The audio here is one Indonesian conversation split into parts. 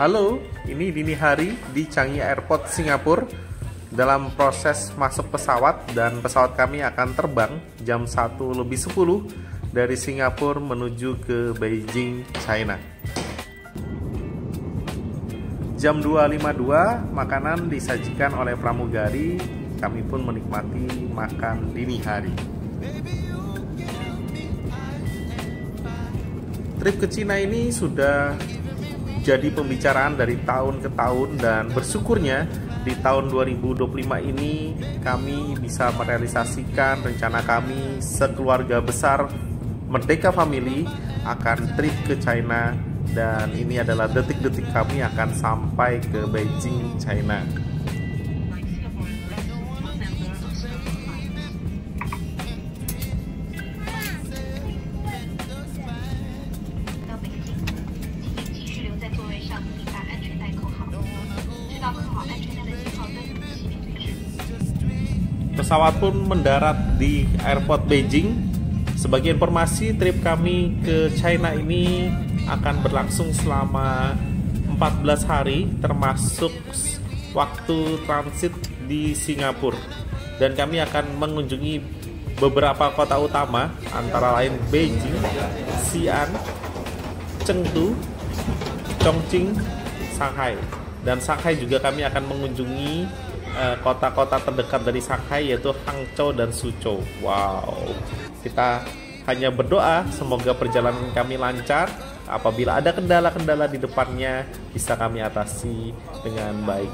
Halo, ini dini hari di Changi Airport, Singapura. Dalam proses masuk pesawat dan pesawat kami akan terbang jam 1:10 dari Singapura menuju ke Beijing, China. Jam 2:52 makanan disajikan oleh pramugari, kami pun menikmati makan dini hari. Trip ke Cina ini sudah jadi pembicaraan dari tahun ke tahun, dan bersyukurnya di tahun 2025 ini kami bisa merealisasikan rencana kami sekeluarga besar Merdeka Family akan trip ke China, dan ini adalah detik-detik kami akan sampai ke Beijing, China. Pesawat pun mendarat di airport Beijing. Sebagai informasi, trip kami ke China ini akan berlangsung selama 14 hari, termasuk waktu transit di Singapura. Dan kami akan mengunjungi beberapa kota utama, antara lain Beijing, Xi'an, Chengdu, Chongqing, Shanghai. Dan Shanghai juga kami akan mengunjungi kota-kota terdekat dari Shanghai, yaitu Hangzhou dan Suzhou. Wow, kita hanya berdoa semoga perjalanan kami lancar. Apabila ada kendala-kendala di depannya, bisa kami atasi dengan baik.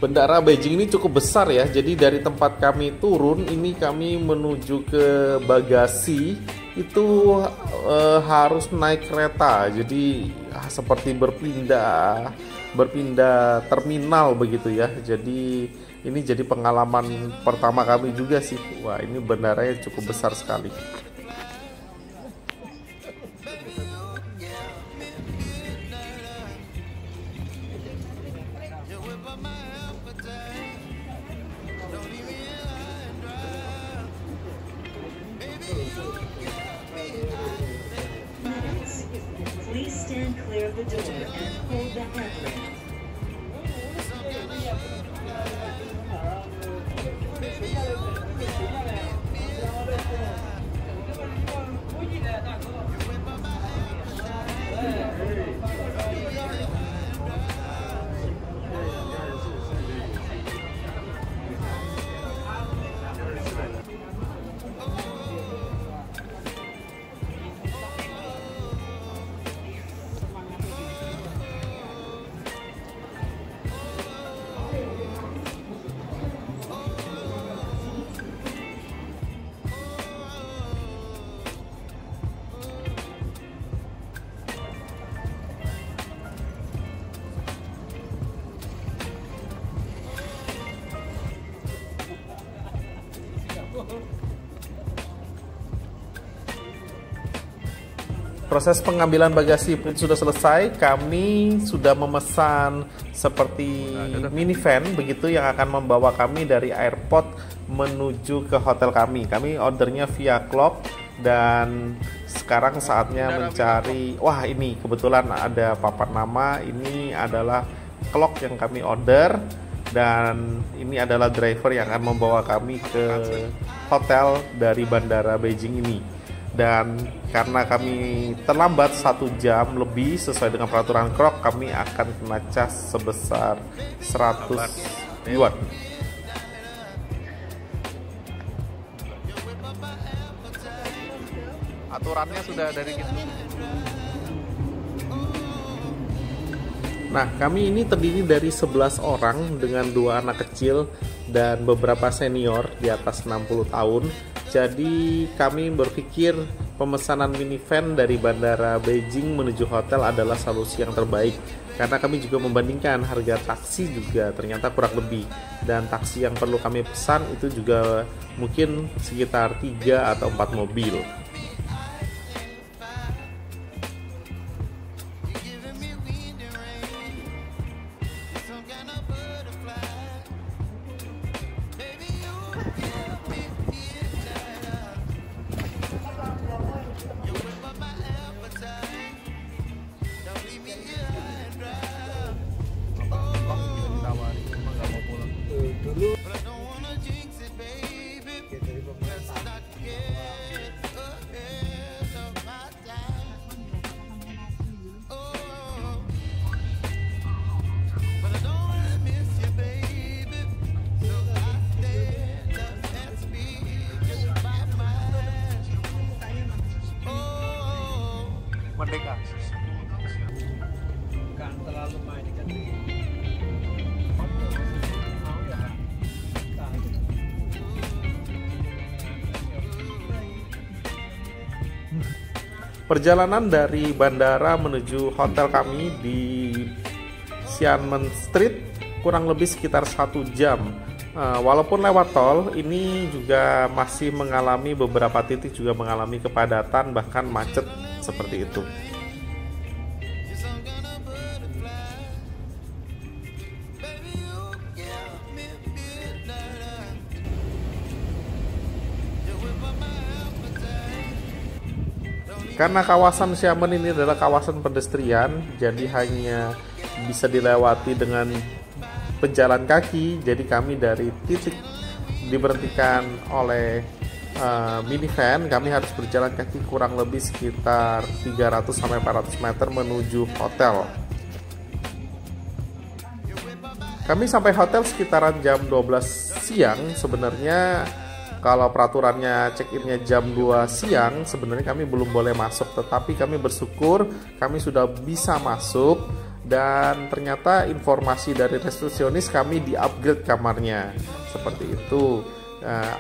Bandara Beijing ini cukup besar ya, jadi dari tempat kami turun ini kami menuju ke bagasi itu harus naik kereta, jadi seperti berpindah terminal begitu ya. Jadi ini jadi pengalaman pertama kami juga sih. Wah, ini bandaranya cukup besar sekali. Please stand clear of the door and hold the handrail. Proses pengambilan bagasi pun sudah selesai. Kami sudah memesan seperti minivan begitu yang akan membawa kami dari airport menuju ke hotel kami. Kami ordernya via Klook, dan sekarang saatnya mencari. Wah, ini kebetulan ada papan nama. Ini adalah Klook yang kami order, dan ini adalah driver yang akan membawa kami ke hotel dari bandara Beijing ini. Dan karena kami terlambat 1 jam lebih sesuai dengan peraturan Klook, kami akan kena cas sebesar 100 yuan. Aturannya sudah dari gitu. Nah, kami ini terdiri dari 11 orang dengan 2 anak kecil dan beberapa senior di atas 60 tahun. Jadi kami berpikir pemesanan minivan dari bandara Beijing menuju hotel adalah solusi yang terbaik, karena kami juga membandingkan harga taksi juga ternyata kurang lebih, dan taksi yang perlu kami pesan itu juga mungkin sekitar 3 atau 4 mobil. Merdeka. Kan terlalu main kan. Perjalanan dari bandara menuju hotel kami di Xiamen Street kurang lebih sekitar 1 jam. Walaupun lewat tol, ini juga masih mengalami beberapa titik juga mengalami kepadatan bahkan macet seperti itu. Karena kawasan Xiamen ini adalah kawasan pedestrian, jadi hanya bisa dilewati dengan pejalan kaki. Jadi kami dari titik diberhentikan oleh minivan, kami harus berjalan kaki kurang lebih sekitar 300-400 meter menuju hotel. Kami sampai hotel sekitaran jam 12 siang. Sebenarnya kalau peraturannya check-in-nya jam 2 siang, sebenarnya kami belum boleh masuk, tetapi kami bersyukur kami sudah bisa masuk, dan ternyata informasi dari resepsionis kami di-upgrade kamarnya. Seperti itu.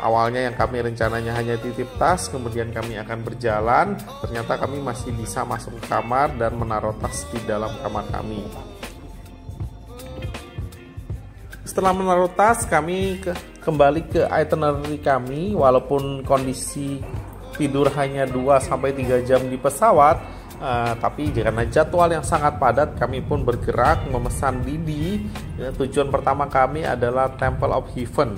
Awalnya yang kami rencananya hanya titip tas, kemudian kami akan berjalan, ternyata kami masih bisa masuk ke kamar dan menaruh tas di dalam kamar kami. Setelah menaruh tas, kami kembali ke itinerary kami. Walaupun kondisi tidur hanya 2-3 jam di pesawat, tapi karena jadwal yang sangat padat, kami pun bergerak memesan Didi. Tujuan pertama kami adalah Temple of Heaven.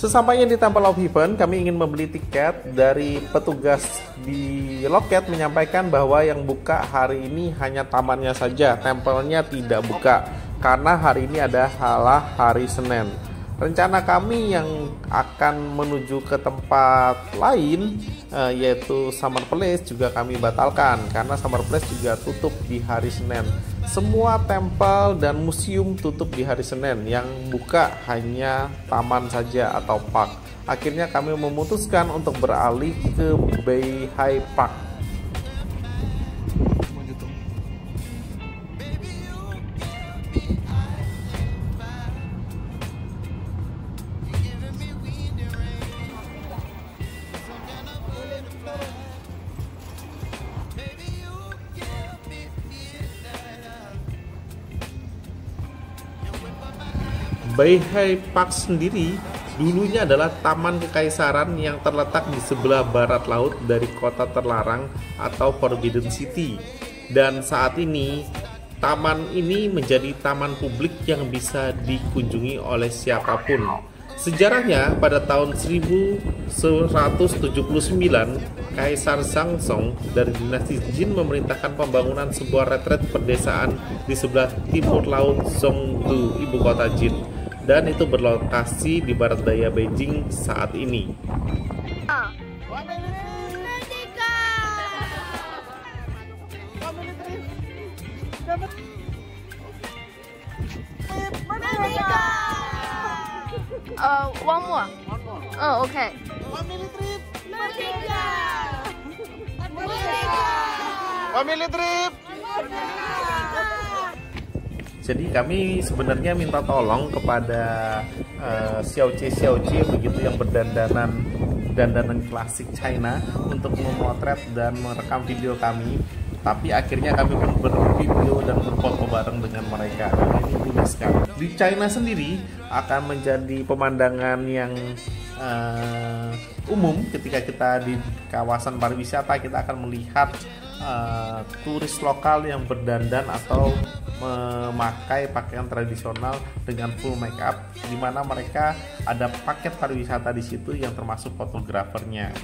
Sesampainya di Temple of Heaven, kami ingin membeli tiket. Dari petugas di loket menyampaikan bahwa yang buka hari ini hanya tamannya saja, tempelnya tidak buka karena hari ini adalah hari Senin. Rencana kami yang akan menuju ke tempat lain, yaitu Summer Place, juga kami batalkan karena Summer Place juga tutup di hari Senin. Semua tempel dan museum tutup di hari Senin, yang buka hanya taman saja atau park. Akhirnya kami memutuskan untuk beralih ke Beihai Park. Beihai Park sendiri dulunya adalah taman kekaisaran yang terletak di sebelah barat laut dari kota terlarang atau Forbidden City. Dan saat ini taman ini menjadi taman publik yang bisa dikunjungi oleh siapapun. Sejarahnya pada tahun 1179, Kaisar Zhangzong dari dinasti Jin memerintahkan pembangunan sebuah retret pedesaan di sebelah timur laut Zhongdu, ibu kota Jin. Dan itu berlokasi di barat daya Beijing saat ini. One more. Oh, okay. Family trip. Merdeka. Family trip. Jadi kami sebenarnya minta tolong kepada Xiaocie begitu yang dandanan klasik China untuk memotret dan merekam video kami. Tapi akhirnya kami pun bervideo dan berfoto bareng dengan mereka. Ini unik sekali. Di China sendiri akan menjadi pemandangan yang umum ketika kita di kawasan pariwisata. Kita akan melihat turis lokal yang berdandan atau memakai pakaian tradisional dengan full make up, di mana mereka ada paket pariwisata di situ yang termasuk fotografernya.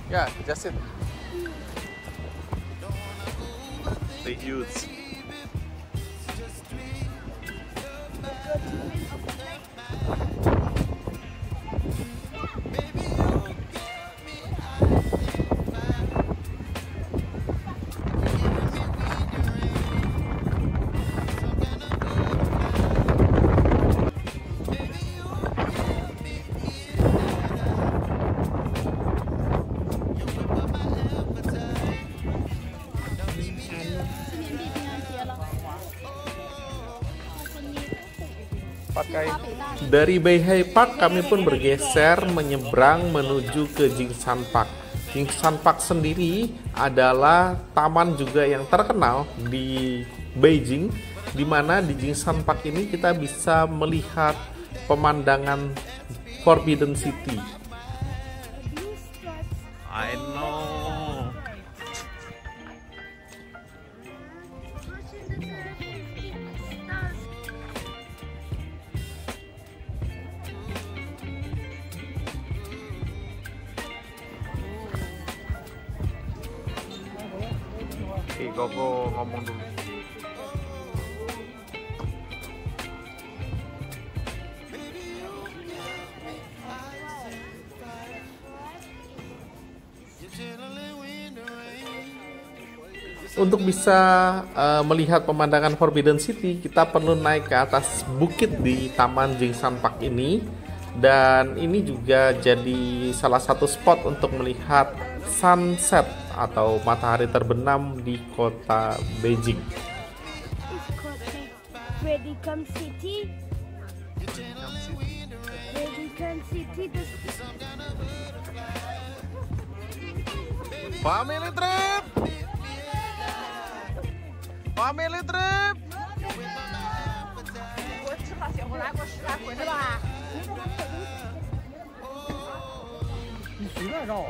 Yeah, just it. The youths. Dari Beihai Park kami pun bergeser menyeberang menuju ke Jingshan Park. Jingshan Park sendiri adalah taman juga yang terkenal di Beijing, di mana di Jingshan Park ini kita bisa melihat pemandangan Forbidden City. I know. Oke, Koko ngomong dulu. Untuk bisa melihat pemandangan Forbidden City, kita perlu naik ke atas bukit di Taman Jingshan Park ini. Dan ini juga jadi salah satu spot untuk melihat sunset atau matahari terbenam di kota Beijing. Radical City. Radical City. Family trip. Family trip. 我吃好些，我来过10来回了吧？你随便绕。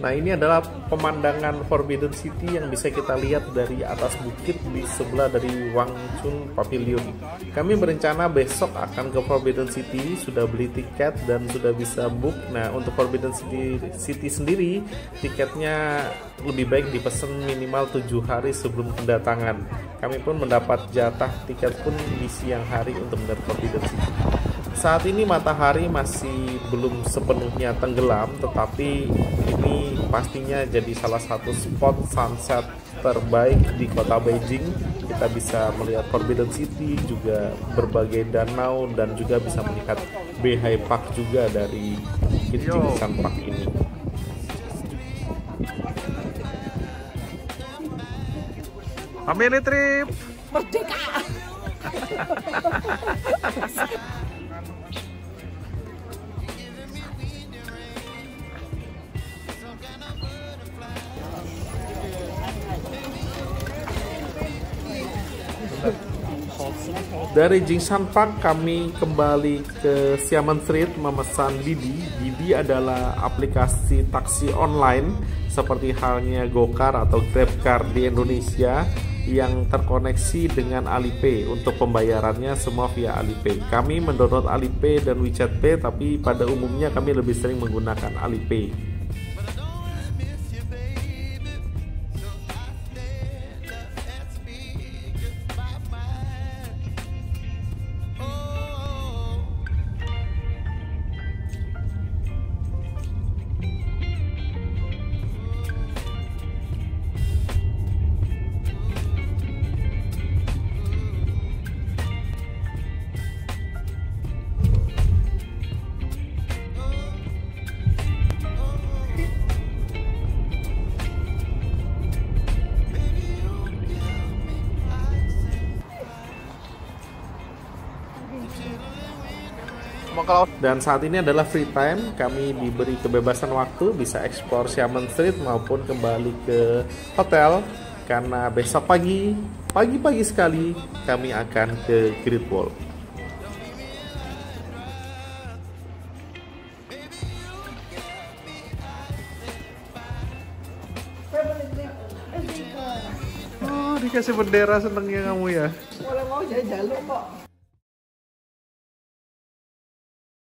Nah, ini adalah pemandangan Forbidden City yang bisa kita lihat dari atas bukit di sebelah dari Wang Chun Pavilion. Kami berencana besok akan ke Forbidden City, sudah beli tiket dan sudah bisa book. Nah, untuk Forbidden City sendiri, tiketnya lebih baik dipesan minimal 7 hari sebelum kedatangan. Kami pun mendapat jatah tiket pun di siang hari untuk melihat Forbidden City. Saat ini matahari masih belum sepenuhnya tenggelam, tetapi ini pastinya jadi salah satu spot sunset terbaik di kota Beijing. Kita bisa melihat Forbidden City, juga berbagai danau, dan juga bisa melihat Beihai Park juga dari Jingshan Park ini. Family trip. Merdeka. Dari Jingshan Park kami kembali ke Xiamen Street memesan Didi. Didi adalah aplikasi taksi online seperti halnya GoCar atau GrabCar di Indonesia yang terkoneksi dengan Alipay. Untuk pembayarannya semua via Alipay. Kami mendownload Alipay dan WeChat Pay, tapi pada umumnya kami lebih sering menggunakan Alipay. Dan saat ini adalah free time, kami diberi kebebasan waktu bisa eksplor Xiamen Street maupun kembali ke hotel karena besok pagi sekali kami akan ke Great Wall. Oh, dikasih bendera, senengnya kamu ya. Kalau mau jaluk kok.